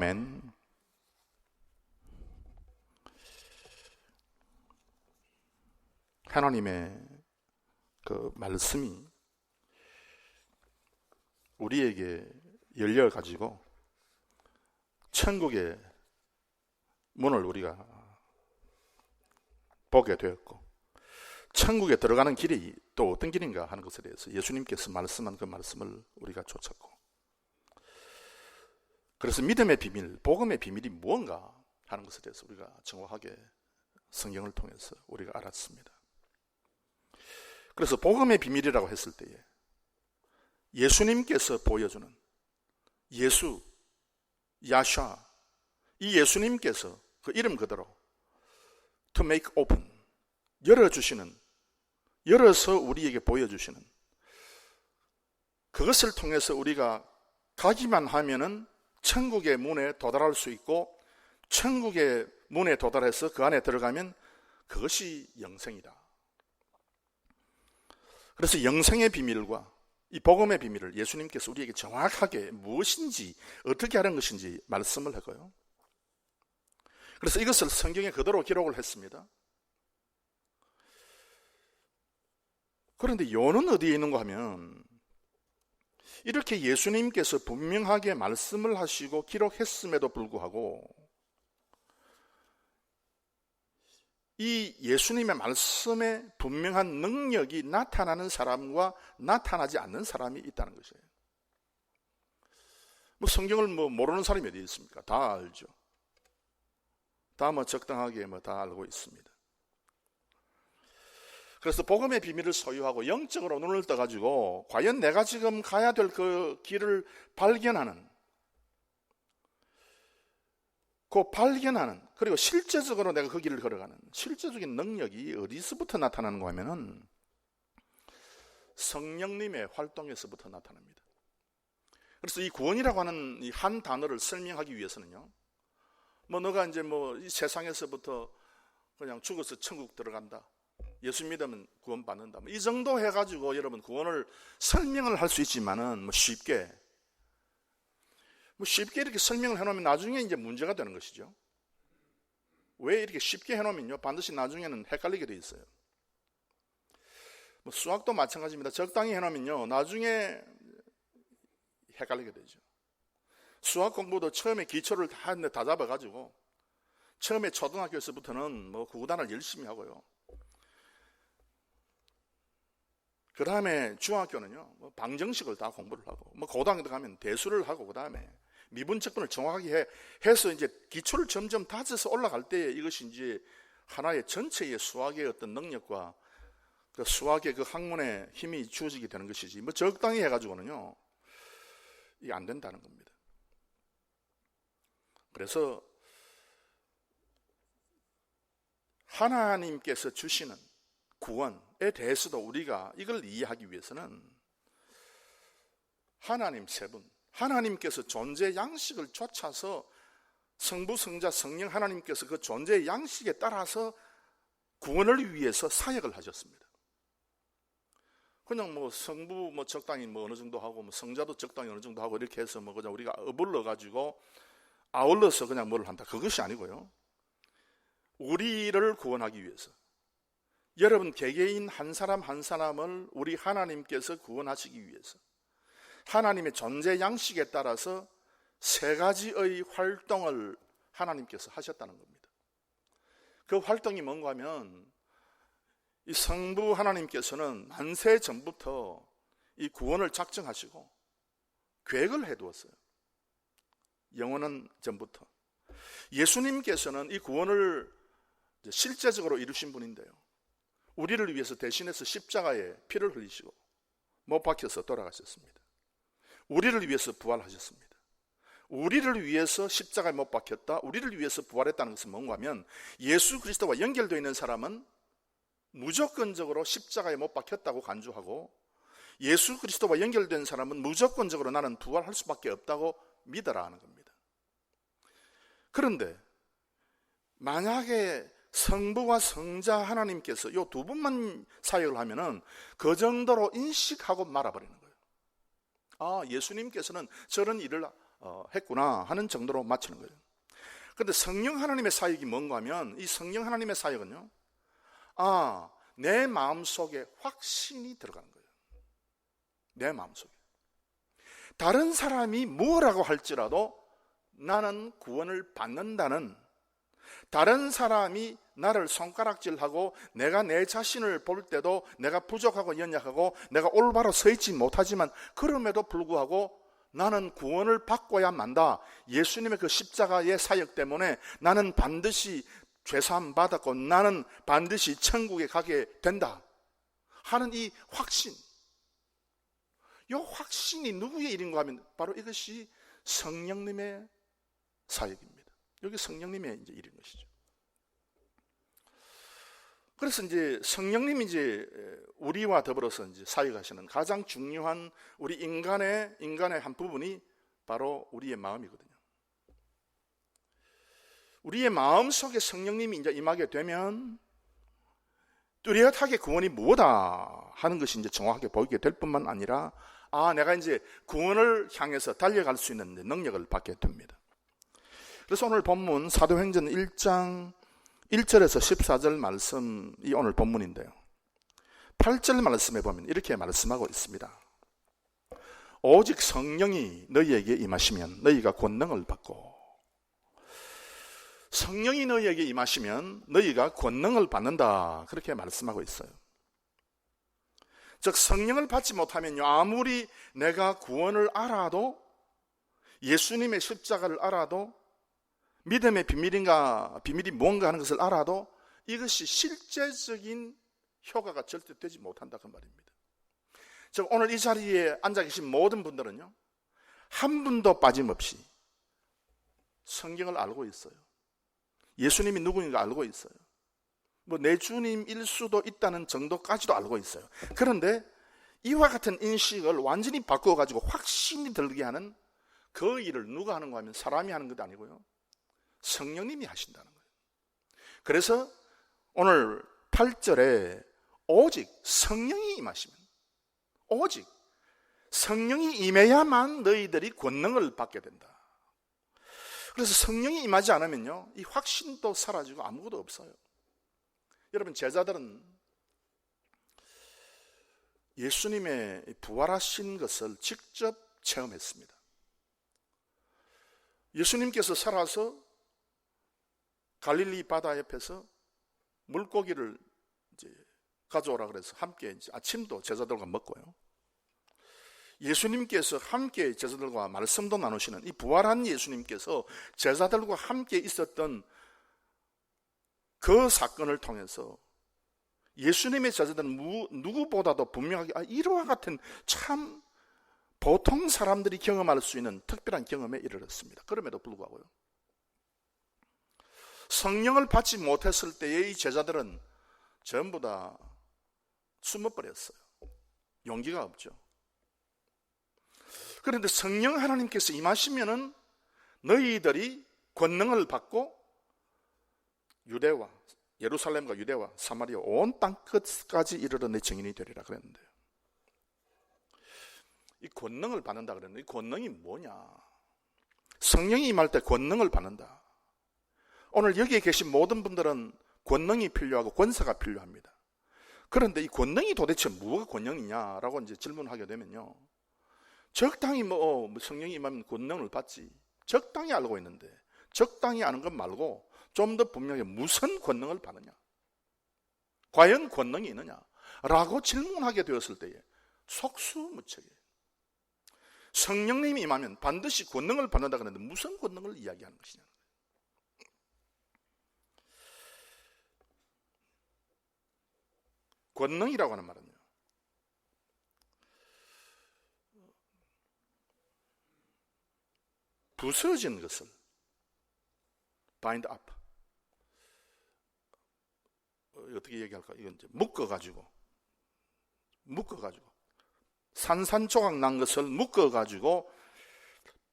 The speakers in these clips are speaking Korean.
아멘. 하나님의 그 말씀이 우리에게 열려가지고 천국의 문을 우리가 보게 되었고, 천국에 들어가는 길이 또 어떤 길인가 하는 것에 대해서 예수님께서 말씀한 그 말씀을 우리가 쫓았고, 그래서 믿음의 비밀, 복음의 비밀이 무언가 하는 것에 대해서 우리가 정확하게 성경을 통해서 우리가 알았습니다. 그래서 복음의 비밀이라고 했을 때에 예수님께서 보여주는 예수, 야샤, 이 예수님께서 그 이름 그대로 to make open, 열어서 우리에게 보여주시는, 그것을 통해서 우리가 가기만 하면은 천국의 문에 도달할 수 있고, 천국의 문에 도달해서 그 안에 들어가면 그것이 영생이다. 그래서 영생의 비밀과 이 복음의 비밀을 예수님께서 우리에게 정확하게 무엇인지 어떻게 하는 것인지 말씀을 하고요, 그래서 이것을 성경에 그대로 기록을 했습니다. 그런데 요는 어디에 있는가 하면, 이렇게 예수님께서 분명하게 말씀을 하시고 기록했음에도 불구하고 이 예수님의 말씀에 분명한 능력이 나타나는 사람과 나타나지 않는 사람이 있다는 것이에요. 성경을 모르는 사람이 어디 있습니까? 다 알죠. 다 적당하게 다 알고 있습니다. 그래서 복음의 비밀을 소유하고 영적으로 눈을 떠가지고 과연 내가 지금 가야 될 그 길을 발견하는, 그리고 실제적으로 내가 그 길을 걸어가는 실제적인 능력이 어디서부터 나타나는가 하면은 성령님의 활동에서부터 나타납니다. 그래서 이 구원이라고 하는 이 한 단어를 설명하기 위해서는요, 너가 이제 이 세상에서부터 그냥 죽어서 천국 들어간다, 예수 믿으면 구원 받는다, 이 정도 해가지고 여러분 구원을 설명을 할 수 있지만은 쉽게 이렇게 설명을 해놓으면 나중에 이제 문제가 되는 것이죠. 왜 이렇게 쉽게 해놓으면요, 반드시 나중에는 헷갈리게 돼 있어요. 수학도 마찬가지입니다. 적당히 해놓으면요, 나중에 헷갈리게 되죠. 수학 공부도 처음에 기초를 다 잡아가지고 처음에 초등학교에서부터는 구구단을 열심히 하고요, 그 다음에 중학교는요, 방정식을 다 공부를 하고, 고등학교 가면 대수를 하고, 그 다음에 미분적분을 정확하게 해서 이제 기초를 점점 다져서 올라갈 때 이것이 이제 하나의 전체의 수학의 어떤 능력과 그 수학의 그 학문에 힘이 주어지게 되는 것이지, 적당히 해가지고는요, 이게 안 된다는 겁니다. 그래서 하나님께서 주시는 구원에 대해서도 우리가 이걸 이해하기 위해서는 하나님 세 분, 하나님께서 존재 양식을 쫓아서 성부, 성자, 성령 하나님께서 그 존재의 양식에 따라서 구원을 위해서 사역을 하셨습니다. 그냥 성부 적당히 어느 정도 하고 성자도 적당히 어느 정도 하고 이렇게 해서 그냥 우리가 어불러 가지고 아울러서 그냥 뭐를 한다, 그것이 아니고요, 우리를 구원하기 위해서, 여러분 개개인 한 사람 한 사람을 우리 하나님께서 구원하시기 위해서 하나님의 존재 양식에 따라서 세 가지의 활동을 하나님께서 하셨다는 겁니다. 그 활동이 뭔가 하면, 이 성부 하나님께서는 만세 전부터 이 구원을 작정하시고 계획을 해두었어요. 영원한 전부터. 예수님께서는 이 구원을 실제적으로 이루신 분인데요, 우리를 위해서 대신해서 십자가에 피를 흘리시고 못 박혀서 돌아가셨습니다. 우리를 위해서 부활하셨습니다. 우리를 위해서 십자가에 못 박혔다, 우리를 위해서 부활했다는 것은 뭔가 하면, 예수 그리스도와 연결되어 있는 사람은 무조건적으로 십자가에 못 박혔다고 간주하고, 예수 그리스도와 연결된 사람은 무조건적으로 나는 부활할 수밖에 없다고 믿어라 하는 겁니다. 그런데 만약에 성부와 성자 하나님께서 이 두 분만 사역을 하면은 그 정도로 인식하고 말아버리는 거예요. 예수님께서는 저런 일을 했구나 하는 정도로 맞추는 거예요. 그런데 성령 하나님의 사역이 뭔가 하면 이 성령 하나님의 사역은요, 내 마음속에 확신이 들어가는 거예요. 내 마음속에 다른 사람이 뭐라고 할지라도 나는 구원을 받는다는, 다른 사람이 나를 손가락질하고 내가 내 자신을 볼 때도 내가 부족하고 연약하고 내가 올바로 서 있지 못하지만 그럼에도 불구하고 나는 구원을 받고야 만다. 예수님의 그 십자가의 사역 때문에 나는 반드시 죄사함 받았고 나는 반드시 천국에 가게 된다 하는 이 확신, 이 확신이 누구의 일인가 하면 바로 이것이 성령님의 사역입니다. 여기 성령님의 이제 일인 것이죠. 그래서 이제 성령님이 이제 우리와 더불어서 이제 사역하시는 가장 중요한 우리 인간의 한 부분이 바로 우리의 마음이거든요. 우리의 마음 속에 성령님이 이제 임하게 되면 뚜렷하게 구원이 뭐다 하는 것이 이제 정확하게 보이게 될 뿐만 아니라 내가 이제 구원을 향해서 달려갈 수 있는 능력을 받게 됩니다. 그래서 오늘 본문 사도행전 1장 1절에서 14절 말씀이 오늘 본문인데요. 8절 말씀에 보면 이렇게 말씀하고 있습니다. 오직 성령이 너희에게 임하시면 너희가 권능을 받고, 성령이 너희에게 임하시면 너희가 권능을 받는다, 그렇게 말씀하고 있어요. 즉 성령을 받지 못하면요, 아무리 내가 구원을 알아도, 예수님의 십자가를 알아도, 믿음의 비밀이 뭔가 하는 것을 알아도 이것이 실제적인 효과가 절대 되지 못한다, 그 말입니다. 즉 오늘 이 자리에 앉아 계신 모든 분들은요, 한 분도 빠짐없이 성경을 알고 있어요. 예수님이 누구인가 알고 있어요. 내 주님일 수도 있다는 정도까지도 알고 있어요. 그런데 이와 같은 인식을 완전히 바꿔가지고 확신이 들게 하는 그 일을 누가 하는 거 하면 사람이 하는 것도 아니고요, 성령님이 하신다는 거예요. 그래서 오늘 8절에 오직 성령이 임하시면, 오직 성령이 임해야만 너희들이 권능을 받게 된다. 그래서 성령이 임하지 않으면요, 이 확신도 사라지고 아무것도 없어요. 여러분, 제자들은 예수님의 부활하신 것을 직접 체험했습니다. 예수님께서 살아서 갈릴리 바다 옆에서 물고기를 이제 가져오라 그래서 함께 이제 아침도 제자들과 먹고요, 예수님께서 함께 제자들과 말씀도 나누시는 이 부활한 예수님께서 제자들과 함께 있었던 그 사건을 통해서 예수님의 제자들은 누구보다도 분명하게 이와 같은 참 보통 사람들이 경험할 수 있는 특별한 경험에 이르렀습니다. 그럼에도 불구하고요, 성령을 받지 못했을 때의 이 제자들은 전부 다 숨어버렸어요. 용기가 없죠. 그런데 성령 하나님께서 임하시면은 너희들이 권능을 받고 유대와 예루살렘과 유대와 사마리아 온 땅 끝까지 이르러 내 증인이 되리라 그랬는데요, 이 권능을 받는다 그랬는데 이 권능이 뭐냐? 성령이 임할 때 권능을 받는다. 오늘 여기에 계신 모든 분들은 권능이 필요하고 권세가 필요합니다. 그런데 이 권능이 도대체 뭐가 권능이냐라고 이제 질문하게 되면요, 적당히 성령이 임하면 권능을 받지, 적당히 알고 있는데 적당히 아는 것 말고 좀 더 분명하게 무슨 권능을 받느냐, 과연 권능이 있느냐 라고 질문하게 되었을 때에 속수무책에 성령님이 임하면 반드시 권능을 받는다 그랬는데 무슨 권능을 이야기하는 것이냐. 권능이라고 하는 말은요, 부서진 것을 bind up, 어떻게 얘기할까? 이건 이제 묶어가지고 산산조각 난 것을 묶어가지고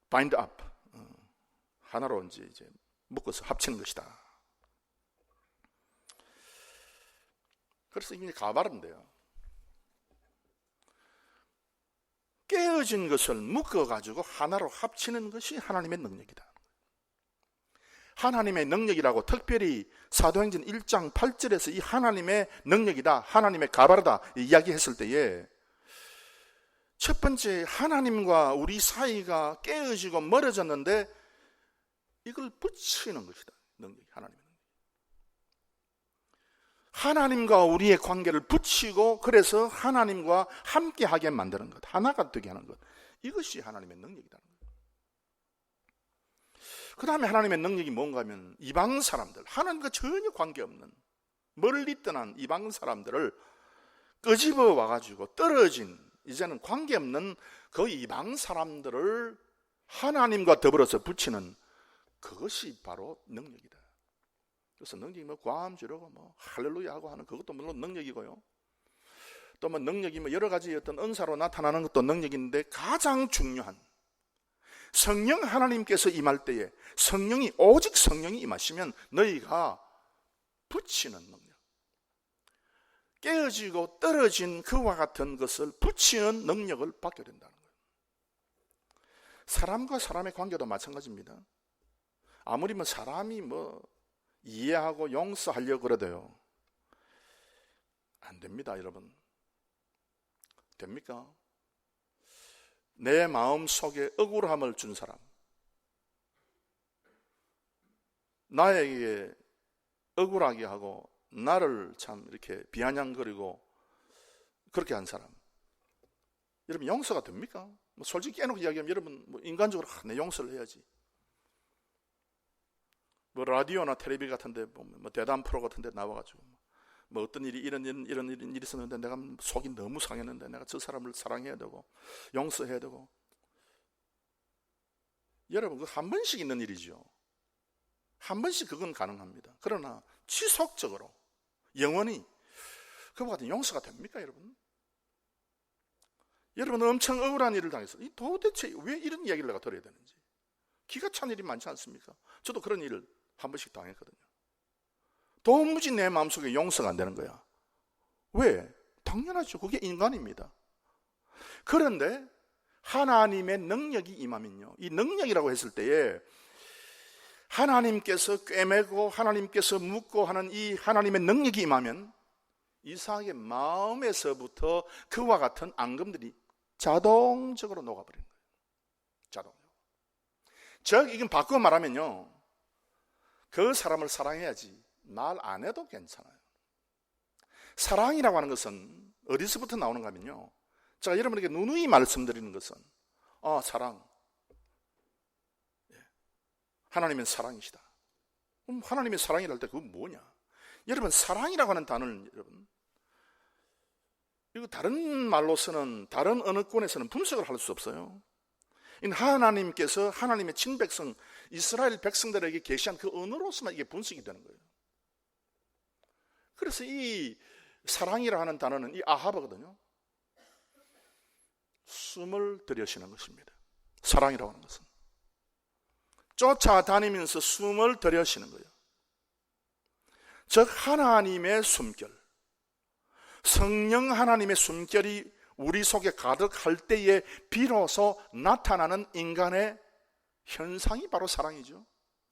bind up, 하나로 이제 묶어서 합치는 것이다. 그래서 이게 가발인데요, 깨어진 것을 묶어가지고 하나로 합치는 것이 하나님의 능력이다. 하나님의 능력이라고 특별히 사도행전 1장 8절에서 이 하나님의 능력이다, 하나님의 가발이다 이야기했을 때에 첫 번째, 하나님과 우리 사이가 깨어지고 멀어졌는데 이걸 붙이는 것이다. 능력이, 하나님의 능력. 하나님과 우리의 관계를 붙이고 그래서 하나님과 함께하게 만드는 것, 하나가 되게 하는 것, 이것이 하나님의 능력이다. 그 다음에 하나님의 능력이 뭔가 하면 이방 사람들, 하나님과 전혀 관계없는 멀리 떠난 이방 사람들을 끄집어 와가지고 떨어진, 이제는 관계없는 그 이방 사람들을 하나님과 더불어서 붙이는, 그것이 바로 능력이다. 그래서 능력이 뭐 과함 지르고 뭐 할렐루야 하고 하는 그것도 물론 능력이고요. 또 뭐 능력이 뭐 여러 가지 어떤 은사로 나타나는 것도 능력인데 가장 중요한, 성령 하나님께서 임할 때에 성령이, 오직 성령이 임하시면 너희가 붙이는 능력, 깨어지고 떨어진 그와 같은 것을 붙이는 능력을 받게 된다는 거예요. 사람과 사람의 관계도 마찬가지입니다. 아무리 뭐 사람이 뭐 이해하고 용서하려고 그래도요, 안 됩니다, 여러분. 됩니까? 내 마음 속에 억울함을 준 사람, 나에게 억울하게 하고 나를 참 이렇게 비아냥거리고 그렇게 한 사람, 여러분 용서가 됩니까? 뭐 솔직히 깨놓고 이야기하면 여러분 뭐 인간적으로 내 용서를 해야지. 뭐 라디오나 텔레비 같은데 보면 뭐 대담 프로 같은데 나와가지고 뭐 어떤 일이 이런 일이 있었는데 내가 속이 너무 상했는데 내가 저 사람을 사랑해야 되고 용서해야 되고, 여러분 그 한 번씩 있는 일이죠. 한 번씩 그건 가능합니다. 그러나 지속적으로 영원히 그와 같은 용서가 됩니까, 여러분? 여러분은 엄청 억울한 일을 당해서 도대체 왜 이런 이야기를 내가 들어야 되는지, 기가 찬 일이 많지 않습니까? 저도 그런 일을 한 번씩 당했거든요. 도무지 내 마음속에 용서가 안 되는 거야. 왜? 당연하죠. 그게 인간입니다. 그런데 하나님의 능력이 임하면요, 이 능력이라고 했을 때에 하나님께서 꿰매고 하나님께서 묶고 하는 이 하나님의 능력이 임하면 이상하게 마음에서부터 그와 같은 앙금들이 자동적으로 녹아버리는 거예요. 자동적으로. 즉 이건 바꾸어 말하면요, 그 사람을 사랑해야지 말 안 해도 괜찮아요. 사랑이라고 하는 것은 어디서부터 나오는가 하면요, 제가 여러분에게 누누이 말씀드리는 것은 사랑, 하나님은 사랑이시다. 그럼 하나님의 사랑이랄 때 그건 뭐냐? 여러분 사랑이라고 하는 단어는 여러분 이거 다른 말로서는, 다른 어느 권에서는 분석을 할 수 없어요. 하나님께서 하나님의 친백성 이스라엘 백성들에게 계시한 그 언어로서만 이게 분석이 되는 거예요. 그래서 이 사랑이라 하는 단어는 이 아하버거든요. 숨을 들이쉬는 것입니다. 사랑이라고 하는 것은 쫓아다니면서 숨을 들이쉬는 거예요. 즉 하나님의 숨결, 성령 하나님의 숨결이 우리 속에 가득할 때에 비로소 나타나는 인간의 현상이 바로 사랑이죠.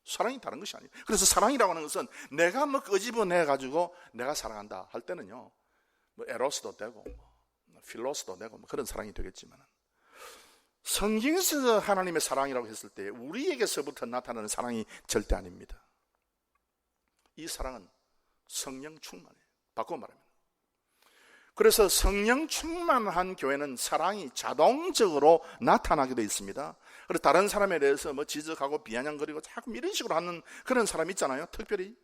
사랑이 다른 것이 아니에요. 그래서 사랑이라고 하는 것은 내가 뭐 끄집어내가지고 내가 사랑한다 할 때는요, 뭐 에로스도 되고 뭐 필로스도 되고 뭐 그런 사랑이 되겠지만, 성경에서 하나님의 사랑이라고 했을 때 우리에게서부터 나타나는 사랑이 절대 아닙니다. 이 사랑은 성령 충만이에요. 바꿔 말하면. 그래서 성령 충만한 교회는 사랑이 자동적으로 나타나게 되어 있습니다. 그래서 다른 사람에 대해서 뭐 지적하고 비아냥거리고 자꾸 이런 식으로 하는 그런 사람 있잖아요. 특별히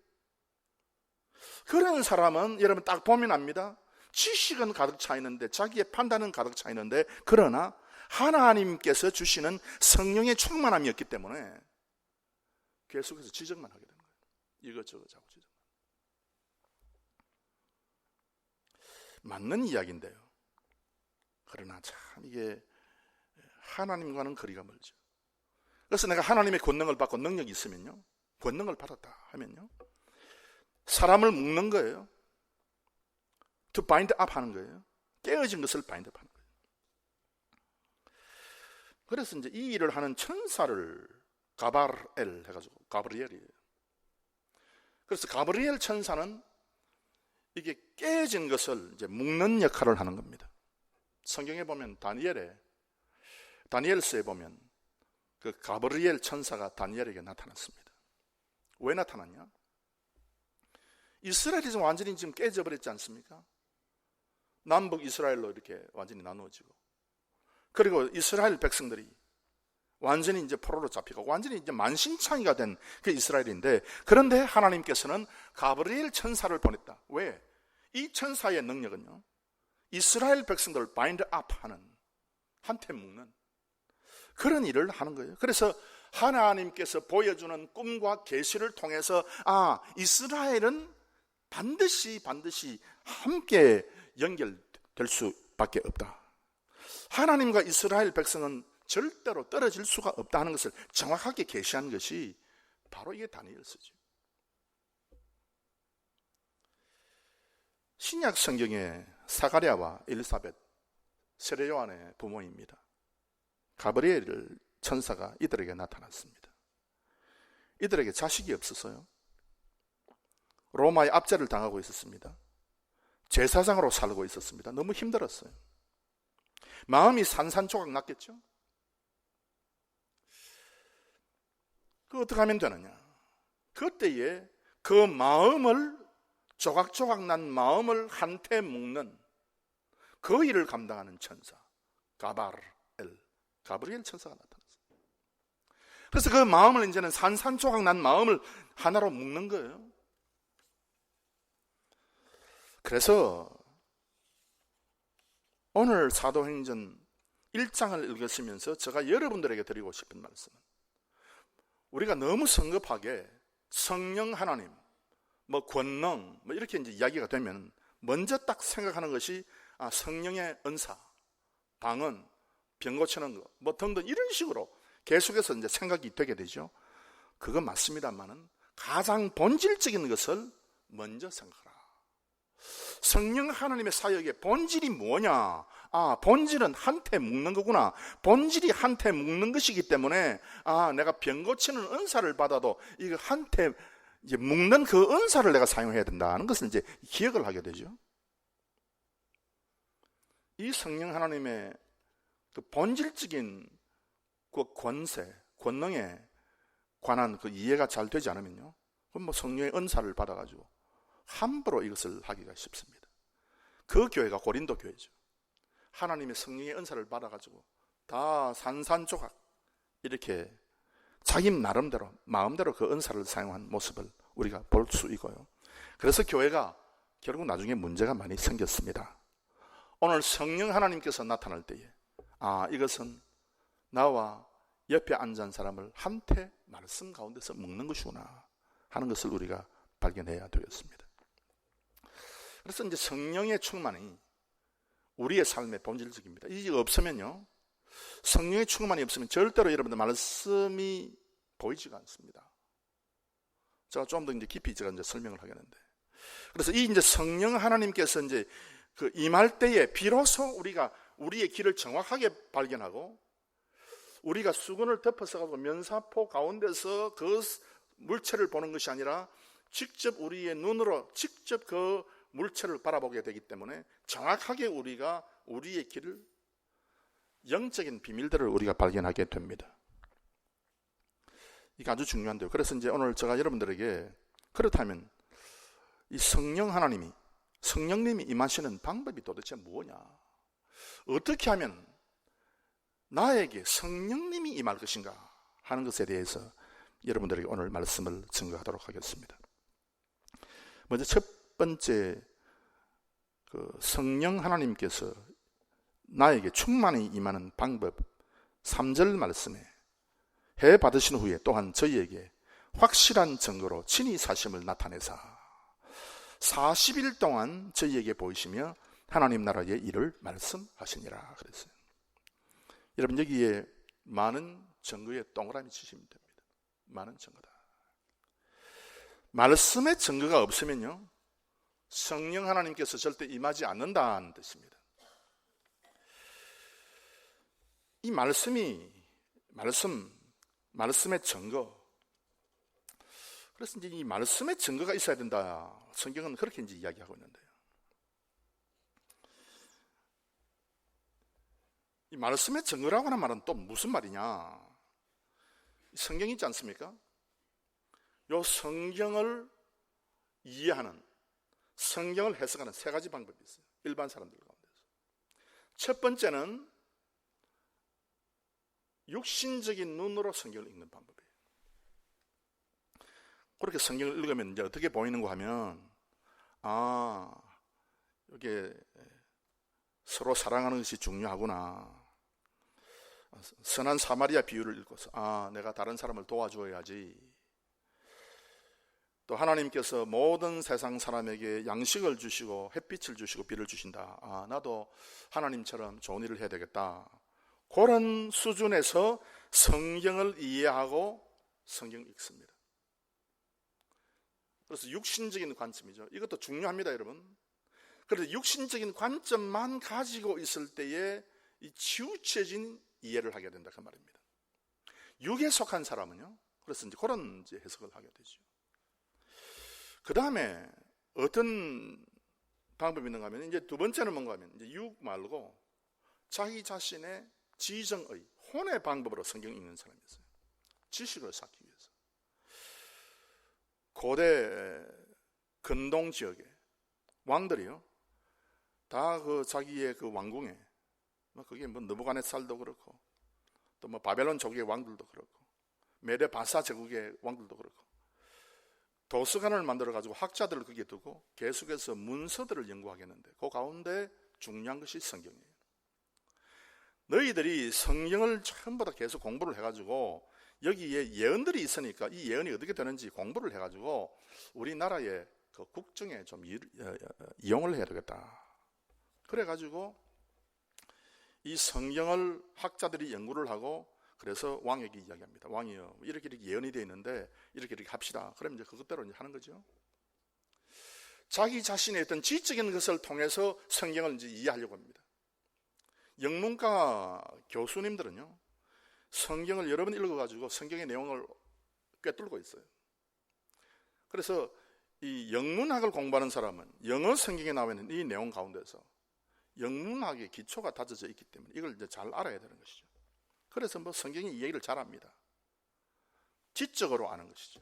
그런 사람은 여러분 딱 보면 압니다. 지식은 가득 차 있는데, 자기의 판단은 가득 차 있는데, 그러나 하나님께서 주시는 성령의 충만함이 없기 때문에 계속해서 지적만 하게 되는 거예요. 이것저것 자꾸 지적. 맞는 이야기인데요, 그러나 참 이게 하나님과는 거리가 멀죠. 그래서 내가 하나님의 권능을 받고 능력이 있으면요, 권능을 받았다 하면요, 사람을 묶는 거예요. To bind up 하는 거예요. 깨어진 것을 bind up 하는 거예요. 그래서 이제 이 일을 하는 천사를 가바르엘 해가지고 가브리엘이에요. 그래서 가브리엘 천사는 이게 깨진 것을 이제 묶는 역할을 하는 겁니다. 성경에 보면 다니엘서에 보면 그 가브리엘 천사가 다니엘에게 나타났습니다. 왜 나타났냐? 이스라엘이 지금 완전히 지금 깨져버렸지 않습니까? 남북 이스라엘로 이렇게 완전히 나누어지고, 그리고 이스라엘 백성들이 완전히 이제 포로로 잡히고 완전히 이제 만신창이가 된 그 이스라엘인데, 그런데 하나님께서는 가브리엘 천사를 보냈다. 왜? 이 천사의 능력은요, 이스라엘 백성들을 바인드 업 하는, 한테 묶는 그런 일을 하는 거예요. 그래서 하나님께서 보여주는 꿈과 계시를 통해서 이스라엘은 반드시 함께 연결될 수밖에 없다. 하나님과 이스라엘 백성은 절대로 떨어질 수가 없다 하는 것을 정확하게 계시한 것이 바로 이게 다니엘서죠. 신약 성경의 사가랴와 엘리사벳, 세례 요한의 부모입니다. 가브리엘 천사가 이들에게 나타났습니다. 이들에게 자식이 없었어요. 로마의 압제를 당하고 있었습니다. 제사장으로 살고 있었습니다. 너무 힘들었어요. 마음이 산산조각 났겠죠. 어떻게 하면 되느냐? 그때에 그 마음을, 조각조각 난 마음을 한테 묶는 그 일을 감당하는 천사 가브리엘 천사가 나타났어요. 그래서 그 마음을, 이제는 산산조각 난 마음을 하나로 묶는 거예요. 그래서 오늘 사도행전 1장을 읽으시면서 제가 여러분들에게 드리고 싶은 말씀은, 우리가 너무 성급하게 성령 하나님, 권능, 이렇게 이제 이야기가 되면 먼저 딱 생각하는 것이 성령의 은사, 방언, 병 고치는 거, 등등 이런 식으로 계속해서 이제 생각이 되게 되죠. 그건 맞습니다만은 가장 본질적인 것을 먼저 생각하라. 성령 하나님의 사역의 본질이 뭐냐? 본질은 한테 묶는 거구나. 본질이 한테 묶는 것이기 때문에 내가 병 고치는 은사를 받아도 이거 한테 이제 묶는 그 은사를 내가 사용해야 된다는 것을 이제 기억을 하게 되죠. 이 성령 하나님의 그 본질적인 그 권능에 관한 그 이해가 잘 되지 않으면요, 그럼 성령의 은사를 받아가지고 함부로 이것을 하기가 쉽습니다. 그 교회가 고린도 교회죠. 하나님의 성령의 은사를 받아가지고 다 산산조각 이렇게 자기 나름대로 마음대로 그 은사를 사용한 모습을 우리가 볼 수 있고요. 그래서 교회가 결국 나중에 문제가 많이 생겼습니다. 오늘 성령 하나님께서 나타날 때에 이것은 나와 옆에 앉은 사람을 한테 말씀 가운데서 묶는 것이구나 하는 것을 우리가 발견해야 되겠습니다. 그래서 이제 성령의 충만이 우리의 삶의 본질적입니다. 이게 없으면요, 성령의 충만이 없으면 절대로 여러분들 말씀이 보이지가 않습니다. 제가 좀 더 이제 깊이 제가 이제 설명을 하겠는데, 그래서 이 이제 성령 하나님께서 이제 그 임할 때에 비로소 우리가 우리의 길을 정확하게 발견하고, 우리가 수건을 덮어서 가지고 면사포 가운데서 그 물체를 보는 것이 아니라 직접 우리의 눈으로 직접 그 물체를 바라보게 되기 때문에 정확하게 우리가 우리의 길을, 영적인 비밀들을 우리가 발견하게 됩니다. 이게 아주 중요한데요. 그래서 이제 오늘 제가 여러분들에게, 그렇다면 이 성령님이 임하시는 방법이 도대체 뭐냐? 어떻게 하면 나에게 성령님이 임할 것인가 하는 것에 대해서 여러분들에게 오늘 말씀을 증거하도록 하겠습니다. 먼저 첫 번째, 그 성령 하나님께서 나에게 충만히 임하는 방법, 3절 말씀에 해 받으신 후에 또한 저희에게 확실한 증거로 친히 사심을 나타내사 40일 동안 저희에게 보이시며 하나님 나라의 일을 말씀하시니라 그랬어요. 여러분, 여기에 많은 증거에 동그라미 치시면 됩니다. 많은 증거다. 말씀의 증거가 없으면요, 성령 하나님께서 절대 임하지 않는다는 뜻입니다. 이 말씀이 말씀의 증거. 그래서 이제 이 말씀의 증거가 있어야 된다. 성경은 그렇게 이제 이야기하고 있는데요. 이 말씀의 증거라고 하는 말은 또 무슨 말이냐? 성경이 있지 않습니까? 요 성경을 이해하는, 성경을 해석하는 세 가지 방법이 있어요. 일반 사람들 가운데서. 첫 번째는 육신적인 눈으로 성경을 읽는 방법이에요. 그렇게 성경을 읽으면 이제 어떻게 보이는가 하면, 이게 서로 사랑하는 것이 중요하구나. 선한 사마리아 비유를 읽고서 내가 다른 사람을 도와줘야지. 또 하나님께서 모든 세상 사람에게 양식을 주시고 햇빛을 주시고 비를 주신다. 나도 하나님처럼 좋은 일을 해야 되겠다. 그런 수준에서 성경을 이해하고 성경을 읽습니다. 그래서 육신적인 관점이죠. 이것도 중요합니다, 여러분. 그래서 육신적인 관점만 가지고 있을 때에 이 치우쳐진 이해를 하게 된다 그 말입니다. 육에 속한 사람은요, 그래서 이제 그런 이제 해석을 하게 되죠. 그 다음에 어떤 방법이 있는가 하면, 이제 두 번째는 뭔가 하면, 이제 육 말고 자기 자신의 지정의, 혼의 방법으로 성경 읽는 사람이 있어요. 지식을 쌓기 위해서. 고대 근동 지역에 왕들이요, 다 그 자기의 그 왕궁에, 그게 뭐 느부갓네살도 그렇고, 또 뭐 바벨론 조국의 왕들도 그렇고, 메데 바사 제국의 왕들도 그렇고, 도서관을 만들어가지고 학자들을 거기에 두고 계속해서 문서들을 연구하겠는데, 그 가운데 중요한 것이 성경이에요. 너희들이 성경을 전부 다 계속 공부를 해가지고 여기에 예언들이 있으니까 이 예언이 어떻게 되는지 공부를 해가지고 우리나라의 그 국정에 좀 이용을 해야 되겠다. 그래가지고 이 성경을 학자들이 연구를 하고, 그래서 왕에게 이야기합니다. 왕이요, 이렇게 예언이 되어 있는데 이렇게 합시다. 그러면 이제 그것대로 이제 하는 거죠. 자기 자신의 어떤 지적인 것을 통해서 성경을 이제 이해하려고 합니다. 영문과 교수님들은요, 성경을 여러 번 읽어가지고 성경의 내용을 꿰뚫고 있어요. 그래서 이 영문학을 공부하는 사람은 영어 성경에 나와 있는 이 내용 가운데서 영문학의 기초가 다져져 있기 때문에 이걸 이제 잘 알아야 되는 것이죠. 그래서 뭐 성경의 이야기를 잘 합니다. 지적으로 아는 것이죠.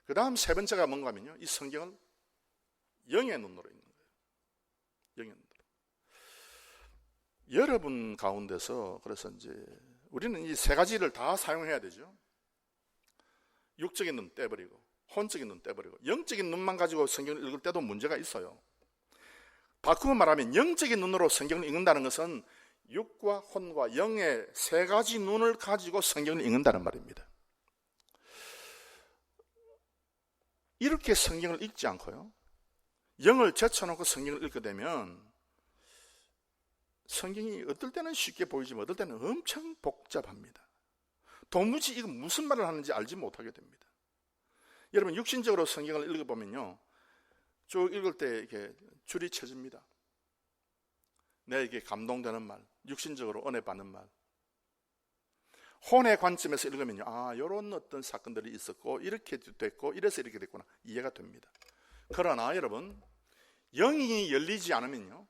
그 다음 세 번째가 뭔가 하면요, 이 성경을 영의 눈으로 읽는 거예요. 영의 눈으로. 여러분 가운데서 그래서 이제 우리는 이 세 가지를 다 사용해야 되죠. 육적인 눈 떼버리고, 혼적인 눈 떼버리고, 영적인 눈만 가지고 성경을 읽을 때도 문제가 있어요. 바꾸어 말하면 영적인 눈으로 성경을 읽는다는 것은 육과 혼과 영의 세 가지 눈을 가지고 성경을 읽는다는 말입니다. 이렇게 성경을 읽지 않고요, 영을 제쳐놓고 성경을 읽게 되면 성경이 어떨 때는 쉽게 보이지만 어떨 때는 엄청 복잡합니다. 도무지 이거 무슨 말을 하는지 알지 못하게 됩니다. 여러분, 육신적으로 성경을 읽어보면요, 쭉 읽을 때 이렇게 줄이 쳐집니다. 내게 감동되는 말, 육신적으로 은혜 받는 말. 혼의 관점에서 읽으면요, 이런 어떤 사건들이 있었고 이렇게 됐고 이래서 이렇게 됐구나, 이해가 됩니다. 그러나 여러분, 영이 열리지 않으면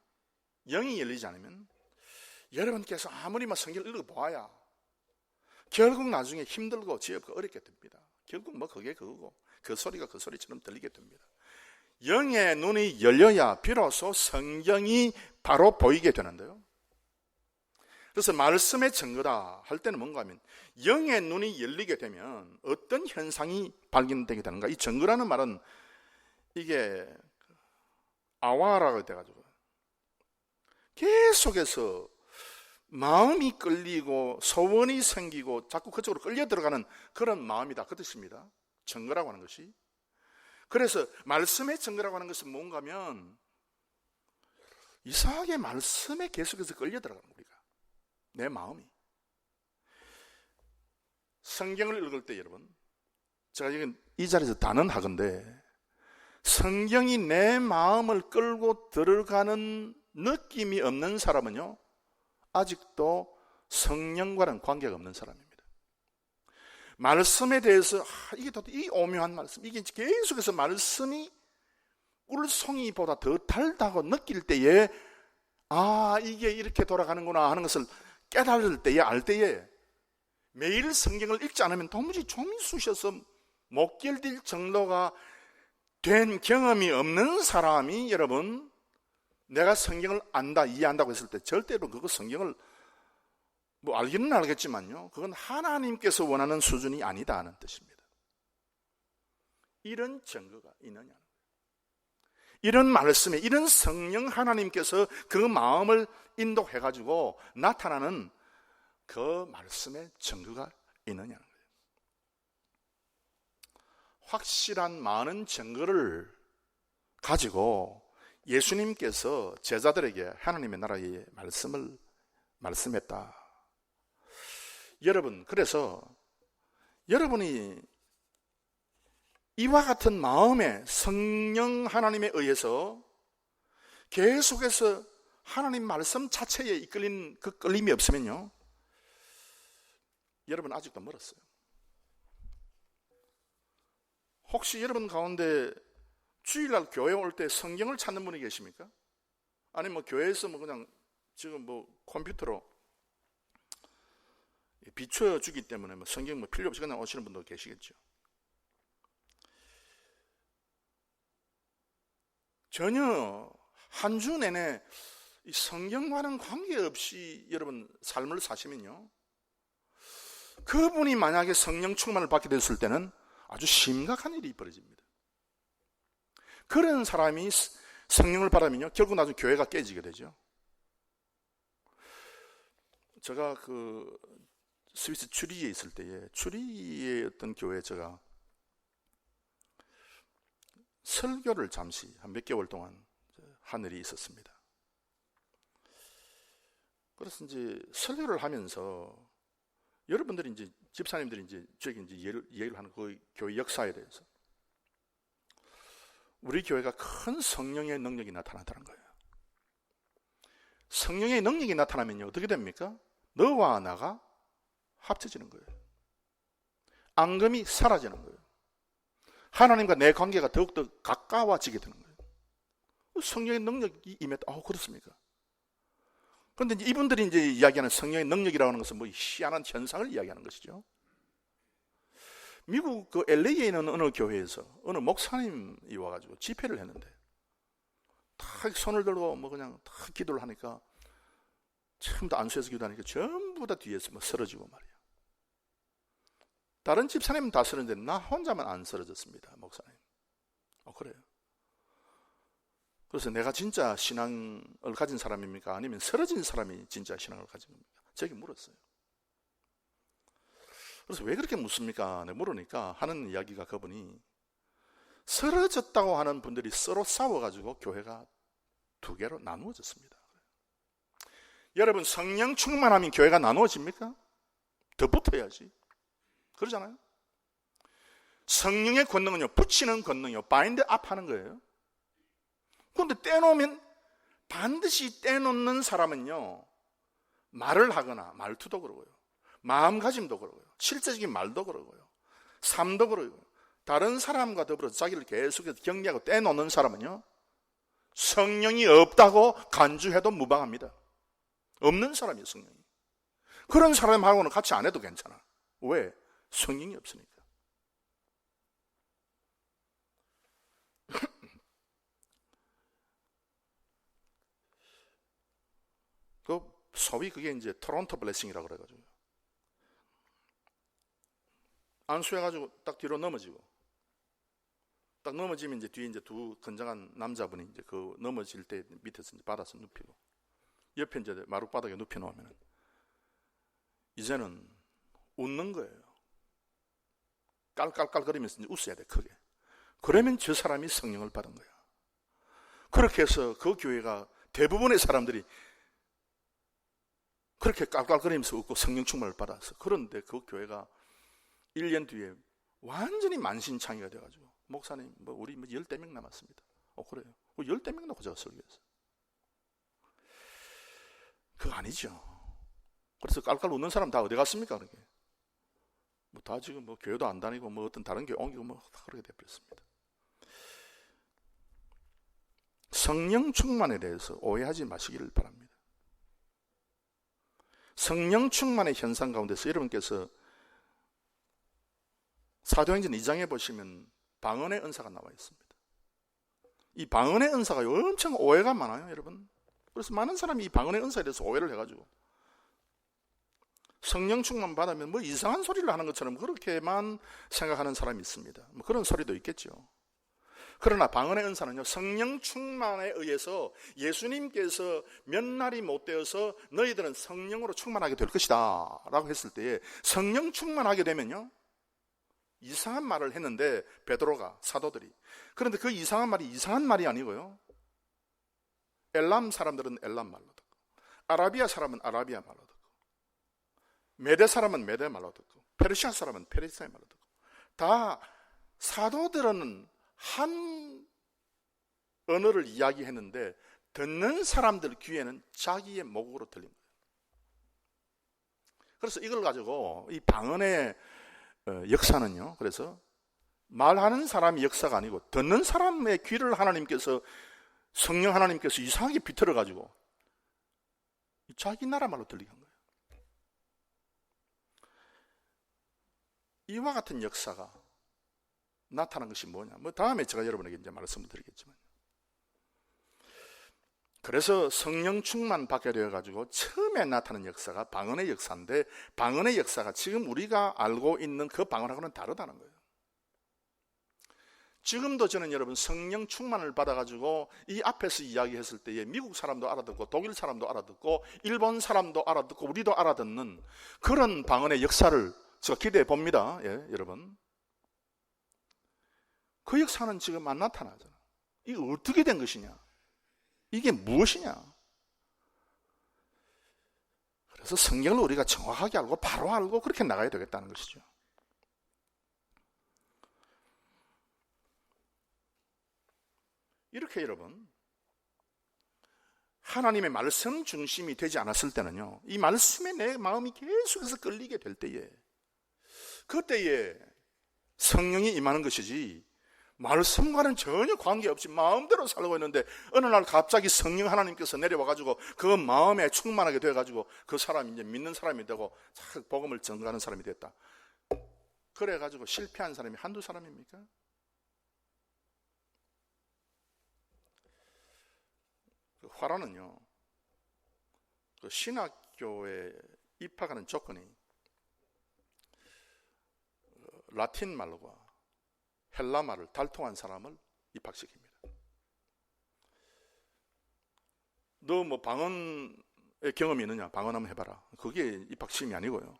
여러분께서 아무리 성경을 읽어보아야 결국 나중에 힘들고 지겹고 어렵게 됩니다. 결국 뭐 그게 그거고 그 소리가 그 소리처럼 들리게 됩니다. 영의 눈이 열려야 비로소 성경이 바로 보이게 되는데요. 그래서 말씀의 증거다 할 때는 뭔가 하면, 영의 눈이 열리게 되면 어떤 현상이 발견되게 되는가. 이 증거라는 말은 이게 아와라고 돼가지고 계속해서 마음이 끌리고 소원이 생기고 자꾸 그쪽으로 끌려 들어가는 그런 마음이다, 그 뜻입니다. 증거라고 하는 것이. 그래서 말씀의 증거라고 하는 것은 뭔가 하면 이상하게 말씀에 계속해서 끌려 들어가는 우리가, 내 마음이. 성경을 읽을 때 여러분, 제가 지금 이 자리에서 단언하건대 성경이 내 마음을 끌고 들어가는 느낌이 없는 사람은요, 아직도 성령과는 관계가 없는 사람입니다. 말씀에 대해서 이게 이 오묘한 말씀, 이게 계속해서 말씀이 꿀송이보다 더 달다고 느낄 때에 이게 이렇게 돌아가는구나 하는 것을 깨달을 때에, 알 때에, 매일 성경을 읽지 않으면 도무지 좀이 쑤셔서 못 견딜 정도가 된 경험이 없는 사람이, 여러분, 내가 성경을 안다, 이해한다고 했을 때 절대로 그거 성경을 알기는 알겠지만요, 그건 하나님께서 원하는 수준이 아니다 하는 뜻입니다. 이런 증거가 있느냐, 이런 말씀에, 이런 성령 하나님께서 그 마음을 인도해가지고 나타나는 그 말씀의 증거가 있느냐는 거예요. 확실한 많은 증거를 가지고 예수님께서 제자들에게 하나님의 나라의 말씀을 말씀했다. 여러분, 그래서 여러분이 이와 같은 마음에 성령 하나님에 의해서 계속해서 하나님 말씀 자체에 이끌린 그 끌림이 없으면요, 여러분 아직도 멀었어요. 혹시 여러분 가운데 주일날 교회 올 때 성경을 찾는 분이 계십니까? 아니면 교회에서 그냥 지금 컴퓨터로 비춰주기 때문에 성경 필요 없이 그냥 오시는 분도 계시겠죠. 전혀 한 주 내내 성경과는 관계없이 여러분 삶을 사시면요, 그분이 만약에 성령 충만을 받게 됐을 때는 아주 심각한 일이 벌어집니다. 그런 사람이 성령을 받으면요, 결국 나중에 교회가 깨지게 되죠. 제가 스위스 추리에 있을 때에, 추리의 어떤 교회에 제가 설교를 잠시 한 몇 개월 동안 한 일이 있었습니다. 그래서 이제 설교를 하면서 여러분들이 이제 집사님들이 이제 저기 이제 이해를 하는 그 교회 역사에 대해서, 우리 교회가 큰 성령의 능력이 나타났다는 거예요. 성령의 능력이 나타나면요, 어떻게 됩니까? 너와 나가 합쳐지는 거예요. 앙금이 사라지는 거예요. 하나님과 내 관계가 더욱더 가까워지게 되는 거예요. 성령의 능력이 임했다. 그렇습니까? 그런데 이분들이 이제 이야기하는 성령의 능력이라고 하는 것은 희한한 현상을 이야기하는 것이죠. 미국 LA에 있는 어느 교회에서 어느 목사님이 와가지고 집회를 했는데, 다 손을 들고 그냥 다 기도를 하니까, 처음부터 안수해서 기도하니까 전부 다 뒤에서 쓰러지고 말이야. 다른 집사님은 다 쓰러졌는데 나 혼자만 안 쓰러졌습니다, 목사님. 그래요. 그래서 내가 진짜 신앙을 가진 사람입니까? 아니면 쓰러진 사람이 진짜 신앙을 가진 겁니까? 제게 물었어요. 그래서 왜 그렇게 묻습니까? 내가 물으니까 하는 이야기가, 그분이 쓰러졌다고 하는 분들이 서로 싸워가지고 교회가 두 개로 나누어졌습니다. 여러분, 성령 충만하면 교회가 나누어집니까? 더 붙어야지. 그러잖아요. 성령의 권능은요, 붙이는 권능이요, 바인드 업 하는 거예요. 그런데 떼놓으면, 반드시 떼놓는 사람은요, 말을 하거나 말투도 그러고요, 마음가짐도 그러고요, 실제적인 말도 그러고요, 삶도 그러고요, 다른 사람과 더불어 자기를 계속해서 격리하고 떼놓는 사람은요, 성령이 없다고 간주해도 무방합니다. 없는 사람이에요, 성령이. 그런 사람하고는 같이 안 해도 괜찮아. 왜? 성령이 없으니까. 소위 그게 이제 토론토 블레싱이라고 그래가지고, 안수해가지고 딱 뒤로 넘어지고, 딱 넘어지면 이제 뒤에 이제 두 건장한 남자분이 이제 그 넘어질 때 밑에서 이제 받아서 눕히고, 옆에 이제 마룻바닥에 눕혀놓으면 이제는 웃는 거예요. 깔깔깔거리면서 이제 웃어야 돼, 크게. 그러면 저 사람이 성령을 받은 거야. 그렇게 해서 그 교회가 대부분의 사람들이 그렇게 깔깔거리면서 웃고 성령 충만을 받았어. 그런데 그 교회가 1년 뒤에 완전히 만신창이가 돼가지고, 목사님, 우리 10명 남았습니다. 그래요? 10명 놓고 제가 설교했어요. 그거 아니죠. 그래서 깔깔 웃는 사람 다 어디 갔습니까? 그렇게. 뭐 다 지금 뭐 교회도 안 다니고 뭐 어떤 다른 교회 옮기고 뭐 그렇게 돼버렸습니다. 성령 충만에 대해서 오해하지 마시기를 바랍니다. 성령 충만의 현상 가운데서 여러분께서 사도행전 2장에 보시면 방언의 은사가 나와 있습니다. 이 방언의 은사가 엄청 오해가 많아요, 여러분. 그래서 많은 사람이 이 방언의 은사에 대해서 오해를 해가지고 성령 충만 받으면 뭐 이상한 소리를 하는 것처럼 그렇게만 생각하는 사람이 있습니다. 뭐 그런 소리도 있겠죠. 그러나 방언의 은사는요, 성령 충만에 의해서 예수님께서 몇 날이 못 되어서 너희들은 성령으로 충만하게 될 것이다 라고 했을 때에 성령 충만하게 되면요, 이상한 말을 했는데 베드로가, 사도들이. 그런데 그 이상한 말이 이상한 말이 아니고요, 엘람 사람들은 엘람 말로 듣고, 아라비아 사람은 아라비아 말로 듣고, 메대 사람은 메대 말로 듣고, 페르시아 사람은 페르시아 말로 듣고, 다 사도들은 한 언어를 이야기했는데 듣는 사람들 귀에는 자기의 모국어로 들린 거예요. 그래서 이걸 가지고 이 방언의 역사는요, 그래서 말하는 사람의 역사가 아니고 듣는 사람의 귀를 하나님께서, 성령 하나님께서 이상하게 비틀어 가지고 자기 나라 말로 들리게 한 거예요. 이와 같은 역사가 나타난 것이 뭐냐? 뭐 다음에 제가 여러분에게 이제 말씀을 드리겠지만, 그래서 성령 충만 받게 되어 가지고 처음에 나타난 역사가 방언의 역사인데, 방언의 역사가 지금 우리가 알고 있는 그 방언하고는 다르다는 거예요. 지금도 저는 여러분 성령 충만을 받아 가지고 이 앞에서 이야기했을 때에 미국 사람도 알아듣고 독일 사람도 알아듣고 일본 사람도 알아듣고 우리도 알아듣는 그런 방언의 역사를 제가 기대해 봅니다. 예, 여러분. 그 역사는 지금 안 나타나잖아. 이게 어떻게 된 것이냐? 이게 무엇이냐? 그래서 성경을 우리가 정확하게 알고 바로 알고 그렇게 나가야 되겠다는 것이죠. 이렇게 여러분, 하나님의 말씀 중심이 되지 않았을 때는요, 이 말씀에 내 마음이 계속해서 끌리게 될 때에, 그때에 성령이 임하는 것이지, 말씀과는 전혀 관계없이 마음대로 살고 있는데 어느 날 갑자기 성령 하나님께서 내려와가지고 그 마음에 충만하게 돼가지고 그 사람이 이제 믿는 사람이 되고 복음을 전가하는 사람이 됐다. 그래가지고 실패한 사람이 한두 사람입니까? 그 화라는요, 그 신학교에 입학하는 조건이 라틴 말과 헬라 말을 달통한 사람을 입학시킵니다. 너 뭐 방언의 경험이 있느냐? 방언 한번 해봐라. 그게 입학시험이 아니고요.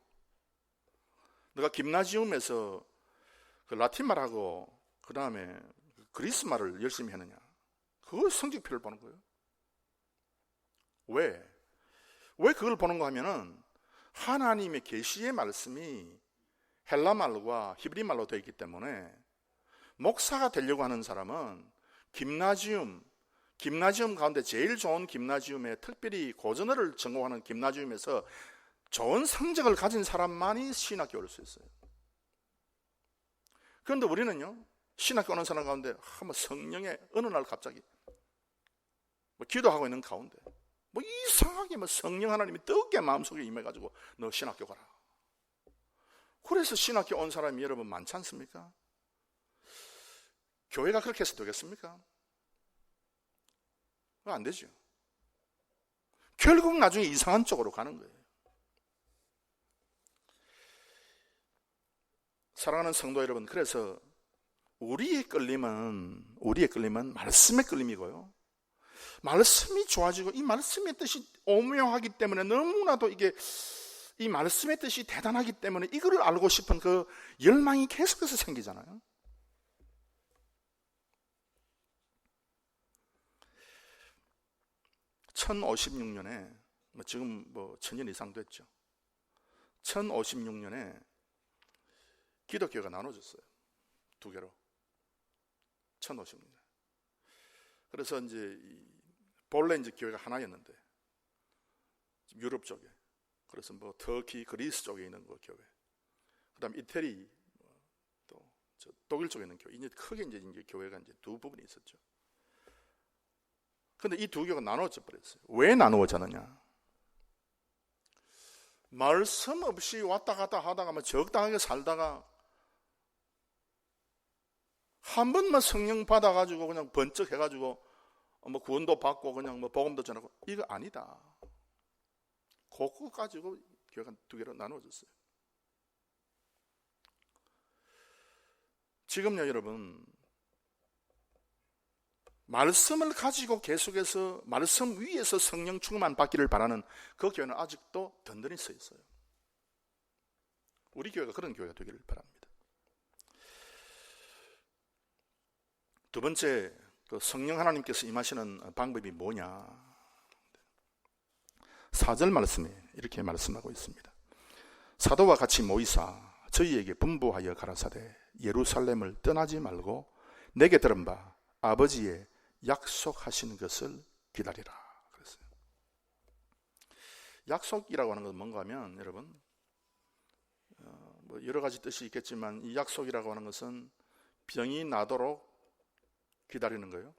너가 김나지움에서 그 라틴 말하고 그 다음에 그리스 말을 열심히 했느냐? 그걸 성적표를 보는 거예요. 왜? 왜 그걸 보는가 하면은 하나님의 계시의 말씀이 헬라 말과 히브리 말로 되어 있기 때문에 목사가 되려고 하는 사람은 김나지움 가운데 제일 좋은 김나지움에, 특별히 고전어를 전공하는 김나지움에서 좋은 성적을 가진 사람만이 신학교 올 수 있어요. 그런데 우리는요, 신학교 오는 사람 가운데 성령의 어느 날 갑자기 뭐 기도하고 있는 가운데 뭐 이상하게 뭐 성령 하나님이 뜨겁게 마음속에 임해가지고 너 신학교 가라. 그래서 신학교 온 사람이 여러분 많지 않습니까? 교회가 그렇게 해서 되겠습니까? 안 되죠. 결국 나중에 이상한 쪽으로 가는 거예요. 사랑하는 성도 여러분, 그래서 우리의 끌림은 말씀의 끌림이고요, 말씀이 좋아지고 이 말씀의 뜻이 오묘하기 때문에 너무나도 이 말씀의 뜻이 대단하기 때문에 이거를 알고 싶은 그 열망이 계속해서 생기잖아요. (1056년에) 지금 뭐 1000년 이상 됐죠. 1056년에 기독교가 나눠졌어요. 두 개로. 1056년. 그래서 이제 본래 이제 교회가 하나였는데 유럽 쪽에, 그래서 뭐 터키, 그리스 쪽에 있는 그 교회, 그다음 이태리, 또 독일 쪽에 있는 교회, 이제 크게 이제 교회가 이제 두 부분이 있었죠. 근데 이 두 교회가 나누어져 버렸어요. 왜 나누어졌느냐? 말씀 없이 왔다 갔다 하다가 뭐 적당하게 살다가 한 번만 성령 받아가지고 그냥 번쩍 해가지고 뭐 구원도 받고 그냥 뭐 복음도 전하고, 이거 아니다. 그거 가지고 교회가 두 개로 나누어졌어요. 지금요 여러분, 말씀을 가지고 계속해서 말씀 위에서 성령 충만 받기를 바라는 그 교회는 아직도 든든히 서 있어요. 우리 교회가 그런 교회가 되기를 바랍니다. 두 번째, 그 성령 하나님께서 임하시는 방법이 뭐냐? 4절 말씀에 이렇게 말씀하고 있습니다. 사도와 같이 모이사 저희에게 분부하여 가라사대 예루살렘을 떠나지 말고 내게 들은 바 아버지의 약속하신 것을 기다리라 그랬어요. 약속이라고 하는 것은 뭔가 하면 여러분, 뭐 여러 가지 뜻이 있겠지만 이 약속이라고 하는 것은 병이 나도록 기다리는 거예요.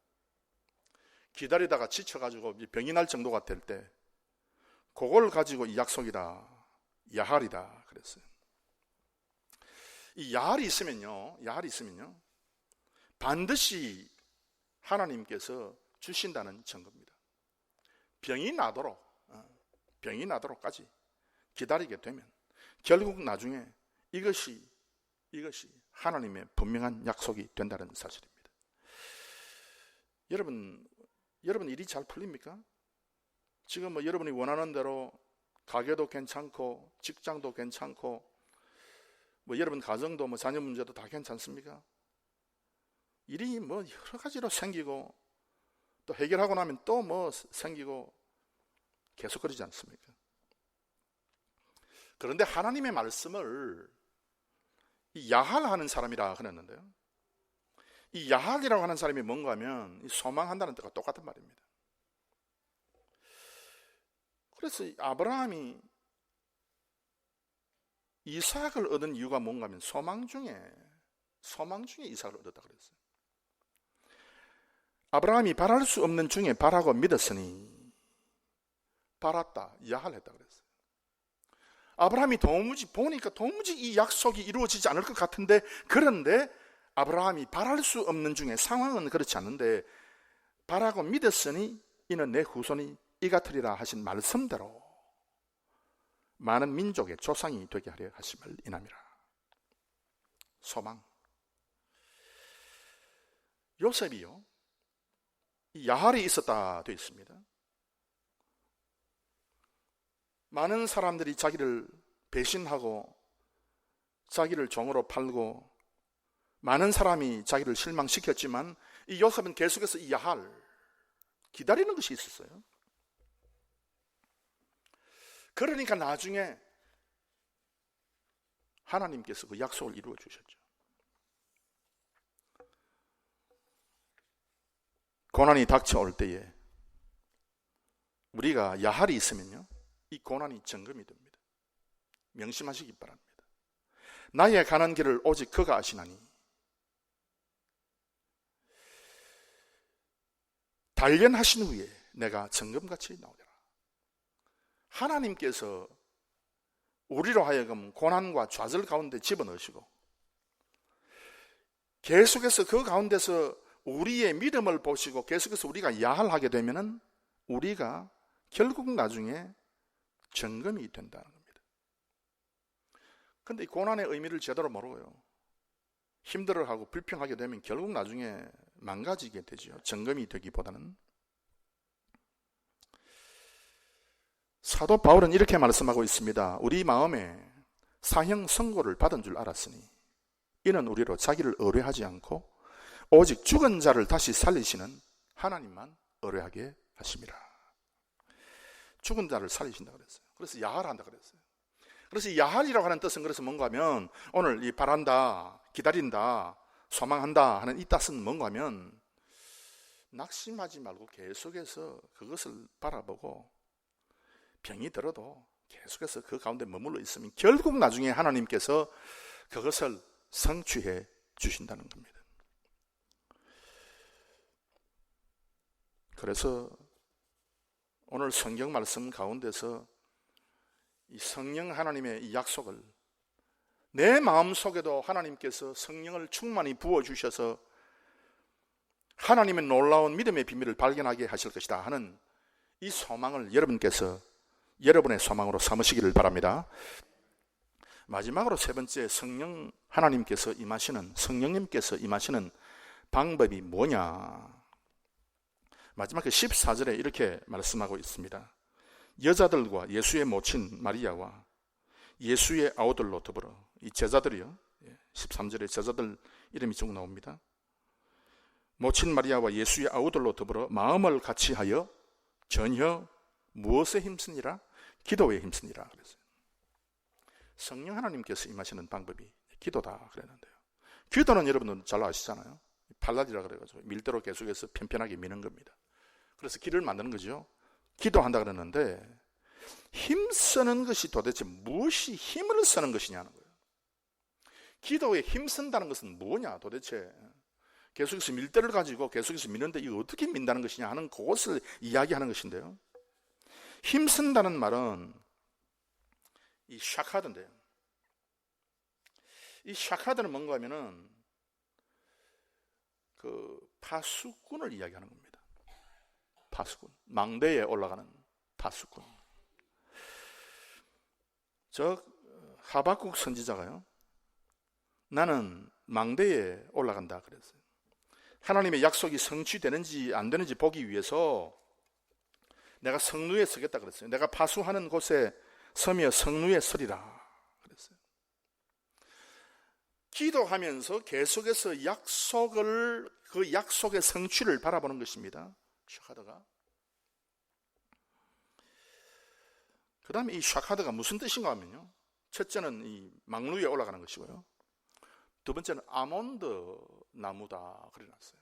기다리다가 지쳐가지고 병이 날 정도가 될 때 그걸 가지고 이 약속이다, 야할이다 그랬어요. 이 야할이 있으면요 반드시 하나님께서 주신다는 증거입니다. 병이 나도록까지 기다리게 되면 결국 나중에 이것이 하나님의 분명한 약속이 된다는 사실입니다. 여러분 일이 잘 풀립니까? 지금 뭐 여러분이 원하는 대로 가게도 괜찮고 직장도 괜찮고 뭐 여러분 가정도 뭐 자녀 문제도 다 괜찮습니까? 일이 뭐 여러 가지로 생기고 또 해결하고 나면 또 뭐 생기고 계속 그러지 않습니까? 그런데 하나님의 말씀을 이 야할하는 사람이라 그랬는데요, 이 야할이라고 하는 사람이 뭔가 하면 소망한다는 뜻과 똑같은 말입니다. 그래서 아브라함이 이삭을 얻은 이유가 뭔가 하면 소망 중에 이삭을 얻었다 그랬어요. 아브라함이 바랄 수 없는 중에 바라고 믿었으니 바랐다, 야할했다 그랬어요. 아브라함이 보니까 도무지 이 약속이 이루어지지 않을 것 같은데, 그런데 아브라함이 바랄 수 없는 중에, 상황은 그렇지 않은데 바라고 믿었으니 이는 내 후손이 이 같으리라 하신 말씀대로 많은 민족의 조상이 되게 하려 하심을 인함이라. 소망. 요셉이요, 이 야할이 있었다 되어 있습니다. 많은 사람들이 자기를 배신하고 자기를 종으로 팔고 많은 사람이 자기를 실망시켰지만 이 요셉은 계속해서 이 야할 기다리는 것이 있었어요. 그러니까 나중에 하나님께서 그 약속을 이루어 주셨죠. 고난이 닥쳐올 때에 우리가 야할이 있으면요, 이 고난이 점검이 됩니다. 명심하시기 바랍니다. 나의 가는 길을 오직 그가 아시나니 단련하신 후에 내가 점검같이 나오리라. 하나님께서 우리로 하여금 고난과 좌절 가운데 집어넣으시고 계속해서 그 가운데서 우리의 믿음을 보시고 계속해서 우리가 야할하게 되면은 우리가 결국 나중에 점검이 된다는 겁니다. 그런데 이 고난의 의미를 제대로 모르고요, 힘들어하고 불평하게 되면 결국 나중에 망가지게 되죠. 점검이 되기보다는. 사도 바울은 이렇게 말씀하고 있습니다. 우리 마음에 사형 선고를 받은 줄 알았으니 이는 우리로 자기를 의뢰하지 않고 오직 죽은 자를 다시 살리시는 하나님만 의뢰하게 하심이라. 죽은 자를 살리신다고 그랬어요. 그래서 야할한다 그랬어요. 그래서 야할이라고 하는 뜻은 그래서 뭔가 하면 오늘 이 바란다, 기다린다, 소망한다 하는 이 뜻은 뭔가 하면 낙심하지 말고 계속해서 그것을 바라보고 병이 들어도 계속해서 그 가운데 머물러 있으면 결국 나중에 하나님께서 그것을 성취해 주신다는 겁니다. 그래서 오늘 성경 말씀 가운데서 이 성령 하나님의 이 약속을 내 마음속에도 하나님께서 성령을 충만히 부어주셔서 하나님의 놀라운 믿음의 비밀을 발견하게 하실 것이다 하는 이 소망을 여러분께서 여러분의 소망으로 삼으시기를 바랍니다. 마지막으로 세 번째, 성령님께서 임하시는 방법이 뭐냐? 마지막 그 14절에 이렇게 말씀하고 있습니다. 여자들과 예수의 모친 마리아와 예수의 아우들로 더불어, 이 제자들이요, 13절에 제자들 이름이 쭉 나옵니다. 모친 마리아와 예수의 아우들로 더불어 마음을 같이하여 전혀 무엇에 힘쓰니라? 기도에 힘쓰니라 그랬어요. 성령 하나님께서 임하시는 방법이 기도다 그랬는데요. 기도는 여러분들 잘 아시잖아요. 팔라디라 그래가지고 밀대로 계속해서 편편하게 미는 겁니다. 그래서 길을 만드는 거죠. 기도한다 그랬는데 힘쓰는 것이 도대체 무엇이 힘을 쓰는 것이냐는 거예요. 기도에 힘쓴다는 것은 뭐냐 도대체. 계속해서 밀대를 가지고 계속해서 미는데 이거 어떻게 민다는 것이냐 하는 그것을 이야기하는 것인데요. 힘쓴다는 말은 이 샤카드인데요. 이 샤카드는 뭔가 하면은 그 파수꾼을 이야기하는 겁니다. 파수꾼. 망대에 올라가는 파수꾼. 저 하박국 선지자가요, 나는 망대에 올라간다 그랬어요. 하나님의 약속이 성취되는지 안 되는지 보기 위해서 내가 성루에 서겠다 그랬어요. 내가 파수하는 곳에 서며 성루에 서리라 그랬어요. 기도하면서 계속해서 그 약속의 성취를 바라보는 것입니다. 샤카드가. 그 다음에 이 샤카드가 무슨 뜻인가 하면요, 첫째는 이 망루 위에 올라가는 것이고요, 두 번째는 아몬드 나무다 그래놨어요.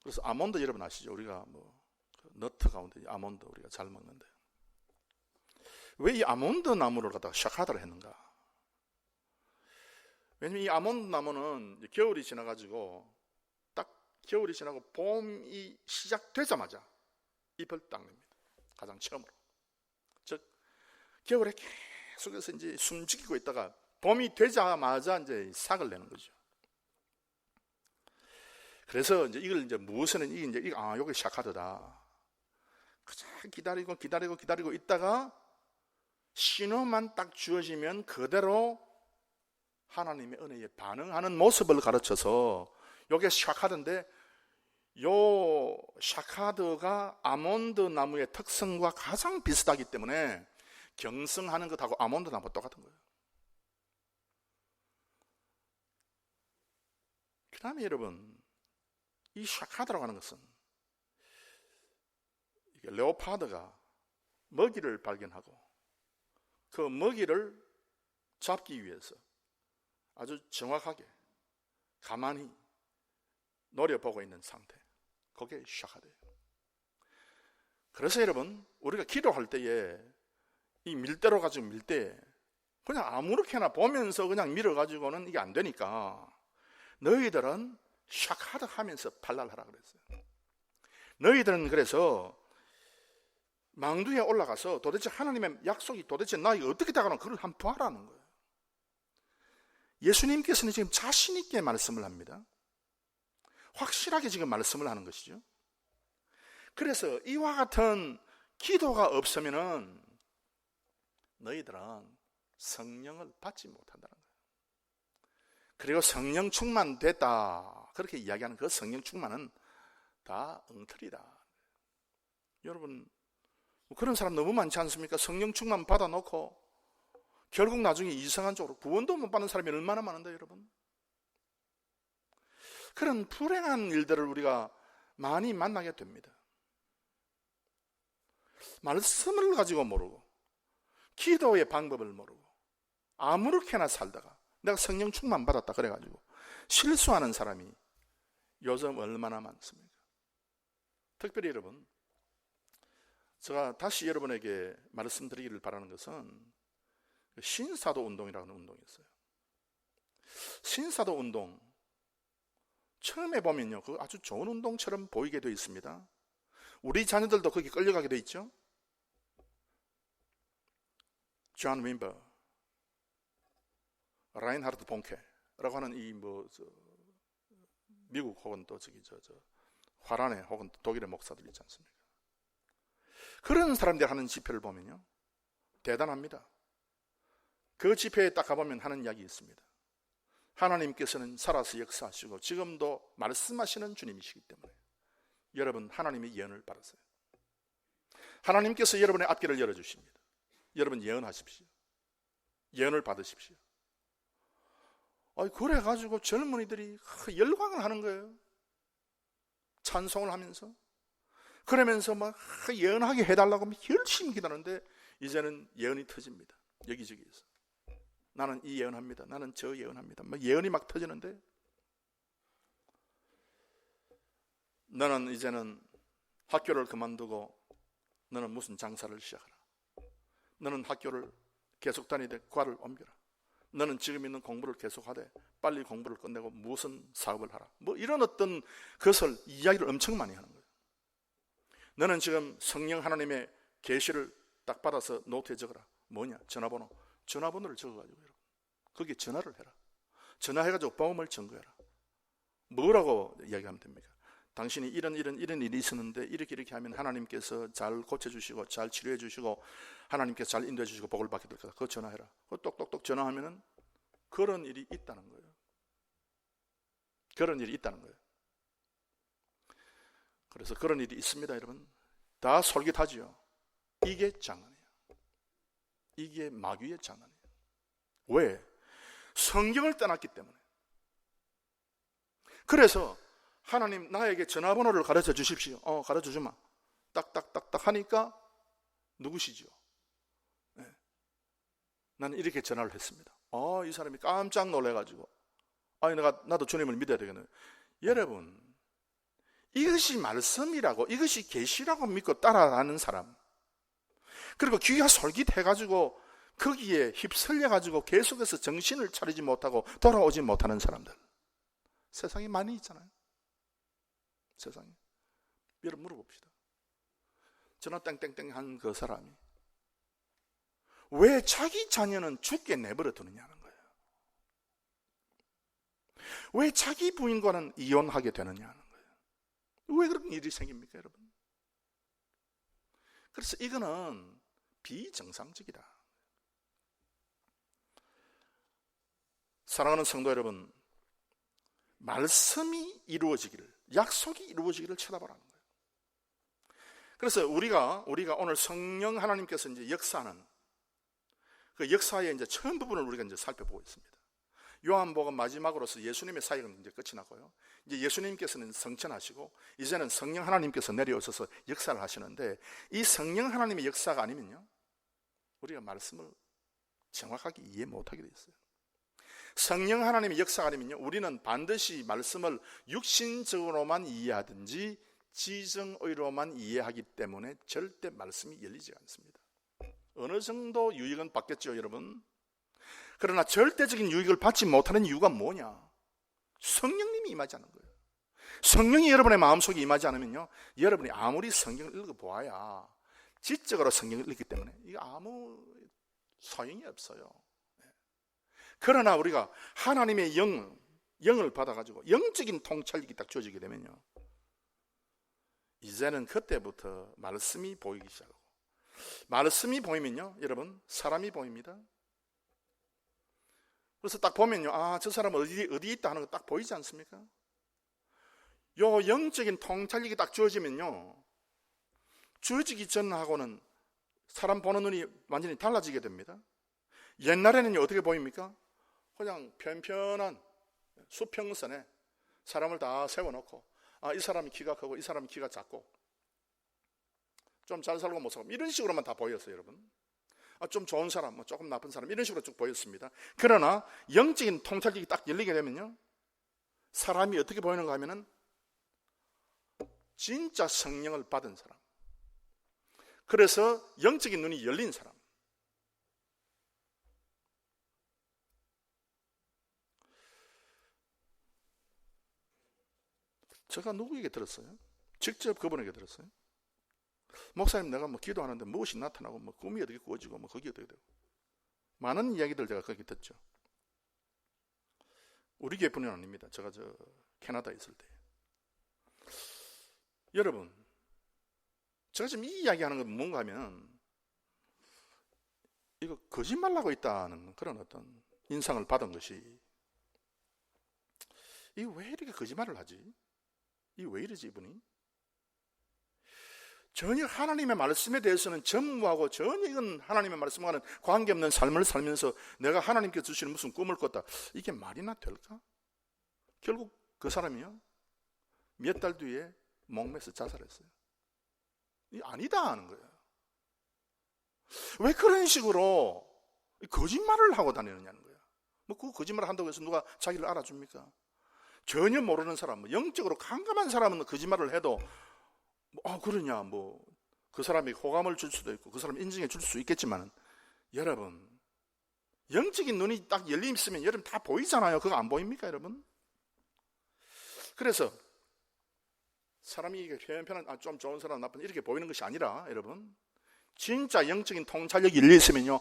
그래서 아몬드 여러분 아시죠? 우리가 뭐 너트 가운데 아몬드 우리가 잘 먹는데, 왜 이 아몬드 나무를 갖다가 샤카드를 했는가? 왜냐면 이 아몬드 나무는 겨울이 지나가지고 딱 겨울이 지나고 봄이 시작되자마자 잎을 딱 냅니다. 가장 처음으로. 즉 겨울에 계속해서 이제 숨지키고 있다가 봄이 되자마자 이제 싹을 내는 거죠. 그래서 이제 이걸 이제 무엇은 요게 샤카드다. 그냥 기다리고 있다가 신호만 딱 주어지면 그대로 하나님의 은혜에 반응하는 모습을 가르쳐서 요게 샤카드인데, 요 샤카드가 아몬드 나무의 특성과 가장 비슷하기 때문에 경성하는 것하고 아몬드 나무 똑같은 거예요. 그 다음에 여러분, 이 샤카드라고 하는 것은 레오파드가 먹이를 발견하고 그 먹이를 잡기 위해서 아주 정확하게 가만히 노려보고 있는 상태, 그게 샤카드예요. 그래서 여러분, 우리가 기도할 때에 이 밀대로 가지고 밀 때 그냥 아무렇게나 보면서 그냥 밀어가지고는 이게 안 되니까 너희들은 샤카드 하면서 발랄하라 그랬어요. 너희들은 그래서 망두에 올라가서 도대체 하나님의 약속이 도대체 나 이거 어떻게 다가오나 그걸 한번 봐라는 거예요. 예수님께서는 지금 자신 있게 말씀을 합니다. 확실하게 지금 말씀을 하는 것이죠. 그래서 이와 같은 기도가 없으면은 너희들은 성령을 받지 못한다는 거예요. 그리고 성령 충만됐다 그렇게 이야기하는 그 성령 충만은 다 엉터리다. 여러분, 그런 사람 너무 많지 않습니까? 성령 충만 받아놓고 결국 나중에 이상한 쪽으로 구원도 못 받는 사람이 얼마나 많은데 여러분. 그런 불행한 일들을 우리가 많이 만나게 됩니다. 말씀을 가지고 모르고 기도의 방법을 모르고 아무렇게나 살다가 내가 성령 충만 받았다 그래가지고 실수하는 사람이 요즘 얼마나 많습니까? 특별히 여러분, 제가 다시 여러분에게 말씀드리기를 바라는 것은 신사도 운동이라는 운동이 있어요. 신사도 운동 처음에 보면요, 그 아주 좋은 운동처럼 보이게 되어 있습니다. 우리 자녀들도 거기 끌려가게 되어 있죠. 존 윈버, 라인하르트 본케라고 하는 이 미국 혹은 또 화란의 혹은 독일의 목사들 있지 않습니까? 그런 사람들이 하는 집회를 보면요, 대단합니다. 그 집회에 딱 가보면 하는 이야기 있습니다. 하나님께서는 살아서 역사하시고 지금도 말씀하시는 주님이시기 때문에 여러분 하나님의 예언을 받으세요. 하나님께서 여러분의 앞길을 열어주십니다. 여러분 예언하십시오. 예언을 받으십시오. 그래가지고 젊은이들이 열광을 하는 거예요. 찬송을 하면서. 그러면서 막 예언하게 해달라고 열심히 기다리는데 이제는 예언이 터집니다. 여기저기에서. 나는 이 예언합니다. 나는 저 예언합니다. 막 예언이 막 터지는데 너는 이제는 학교를 그만두고 너는 무슨 장사를 시작하라. 너는 학교를 계속 다니되 과를 옮겨라. 너는 지금 있는 공부를 계속하되 빨리 공부를 끝내고 무슨 사업을 하라. 이런 어떤 것을 이야기를 엄청 많이 하는 거예요. 너는 지금 성령 하나님의 계시를 딱 받아서 노트에 적어라. 뭐냐? 전화번호를 적어가지고 여러분 거기에 전화를 해라. 전화해가지고 보험을 증거해라. 뭐라고 이야기하면 됩니까? 당신이 이런 일이 있었는데 이렇게 하면 하나님께서 잘 고쳐주시고 잘 치료해 주시고 하나님께서 잘 인도해 주시고 복을 받게 될 거다. 그거 전화해라. 그거 똑똑똑 전화하면은 그런 일이 있다는 거예요. 그런 일이 있다는 거예요. 그래서 그런 일이 있습니다, 여러분. 다 솔깃하지요. 이게 장난이에요. 이게 마귀의 장난이에요. 왜? 성경을 떠났기 때문에. 그래서 하나님 나에게 전화번호를 가르쳐 주십시오. 가르쳐 주마. 딱딱딱딱 하니까 누구시죠? 네. 나는 이렇게 전화를 했습니다. 이 사람이 깜짝 놀래가지고 나도 주님을 믿어야 되겠네요. 여러분, 이것이 말씀이라고, 이것이 계시라고 믿고 따라가는 사람, 그리고 귀가 솔깃해가지고 거기에 휩쓸려가지고 계속해서 정신을 차리지 못하고 돌아오지 못하는 사람들 세상에 많이 있잖아요. 세상에. 여러분 물어봅시다. 전화 땡땡땡 한 그 사람이 왜 자기 자녀는 죽게 내버려 두느냐는 거예요. 왜 자기 부인과는 이혼하게 되느냐는 거예요. 왜 그런 일이 생깁니까, 여러분? 그래서 이거는 비정상적이다. 사랑하는 성도 여러분, 말씀이 이루어지기를, 약속이 이루어지기를 쳐다보라는 거예요. 그래서 우리가 오늘 성령 하나님께서 이제 역사하는 그 역사의 이제 처음 부분을 우리가 이제 살펴보고 있습니다. 요한복음 마지막으로서 예수님의 사역은 이제 끝이 나고요. 이제 예수님께서는 성천하시고 이제는 성령 하나님께서 내려오셔서 역사를 하시는데 이 성령 하나님의 역사가 아니면요, 우리가 말씀을 정확하게 이해 못하게 돼 있어요. 성령 하나님의 역사가 아니면요, 우리는 반드시 말씀을 육신적으로만 이해하든지 지정의로만 이해하기 때문에 절대 말씀이 열리지 않습니다. 어느 정도 유익은 받겠죠, 여러분? 그러나 절대적인 유익을 받지 못하는 이유가 뭐냐? 성령님이 임하지 않은 거예요. 성령이 여러분의 마음속에 임하지 않으면요, 여러분이 아무리 성경을 읽어보아야 지적으로 성경을 읽기 때문에 이게 아무 소용이 없어요. 그러나 우리가 하나님의 영을 받아가지고 영적인 통찰력이 딱 주어지게 되면요, 이제는 그때부터 말씀이 보이기 시작하고, 말씀이 보이면요, 여러분, 사람이 보입니다. 그래서 딱 보면요, 저 사람은 어디 있다 하는 거 딱 보이지 않습니까? 요 영적인 통찰력이 딱 주어지면요, 주어지기 전하고는 사람 보는 눈이 완전히 달라지게 됩니다. 옛날에는 어떻게 보입니까? 그냥 편편한 수평선에 사람을 다 세워놓고, 이 사람이 키가 크고 이 사람이 키가 작고 좀 잘 살고 못 살고 이런 식으로만 다 보였어요, 여러분. 좀 좋은 사람, 조금 나쁜 사람 이런 식으로 쭉 보였습니다. 그러나 영적인 통찰력이 딱 열리게 되면요, 사람이 어떻게 보이는가 하면은 진짜 성령을 받은 사람, 그래서 영적인 눈이 열린 사람. 제가 누구에게 들었어요? 직접 그분에게 들었어요. 목사님, 내가 뭐 기도하는데 무엇이 나타나고 뭐 꿈이 어떻게 꾸어지고 뭐 거기 어떻게 되고 많은 이야기들 제가 거기 듣죠. 우리 교회뿐이 아닙니다. 제가 캐나다에 있을 때. 여러분, 제가 지금 이 이야기하는 건 뭔가 하면 이거 거짓말하고 있다는 그런 어떤 인상을 받은 것이, 이 왜 이렇게 거짓말을 하지? 이 왜 이러지 이분이? 전혀 하나님의 말씀에 대해서는 전무하고 전혀 이건 하나님의 말씀과는 관계없는 삶을 살면서 내가 하나님께 주시는 무슨 꿈을 꿨다, 이게 말이나 될까? 결국 그 사람이요 몇 달 뒤에 목매서 자살했어요. 이 아니다 하는 거예요. 왜 그런 식으로 거짓말을 하고 다니느냐는 거예요. 뭐 그 거짓말을 한다고 해서 누가 자기를 알아줍니까? 전혀 모르는 사람, 영적으로 깜깜한 사람은 거짓말을 해도 그러냐, 뭐 그 사람이 호감을 줄 수도 있고 그 사람 인정해 줄 수 있겠지만, 여러분 영적인 눈이 딱 열림 있으면 여러분 다 보이잖아요. 그거 안 보입니까 여러분? 그래서 사람이 편한 좀 좋은 사람 나쁜 이렇게 보이는 것이 아니라, 여러분 진짜 영적인 통찰력이 열려 있으면요,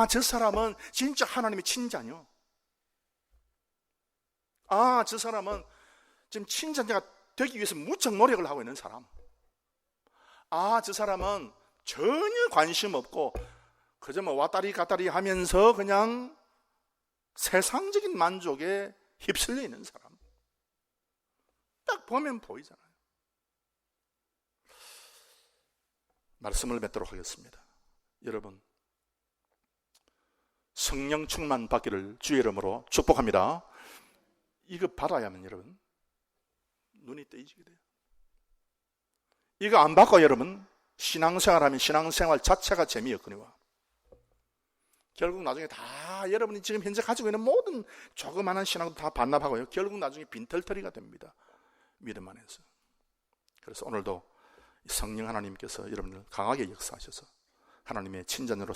저 사람은 진짜 하나님의 친자녀, 저 사람은 지금 친자녀가 되기 위해서 무척 노력을 하고 있는 사람, 저 사람은 전혀 관심 없고 그저 뭐 왔다리 갔다리 하면서 그냥 세상적인 만족에 휩쓸려 있는 사람, 딱 보면 보이잖아요. 말씀을 맺도록 하겠습니다. 여러분, 성령 충만 받기를 주의 이름으로 축복합니다. 이거 받아야만 여러분 눈이 뜨이게 돼요. 이거 안 받고 여러분 신앙생활하면 신앙생활 자체가 재미없거니와 결국 나중에 다 여러분이 지금 현재 가지고 있는 모든 조그마한 신앙도 다 반납하고요, 결국 나중에 빈털터리가 됩니다. 믿음 안에서. 그래서 오늘도 성령 하나님께서 여러분을 강하게 역사하셔서 하나님의 친자녀로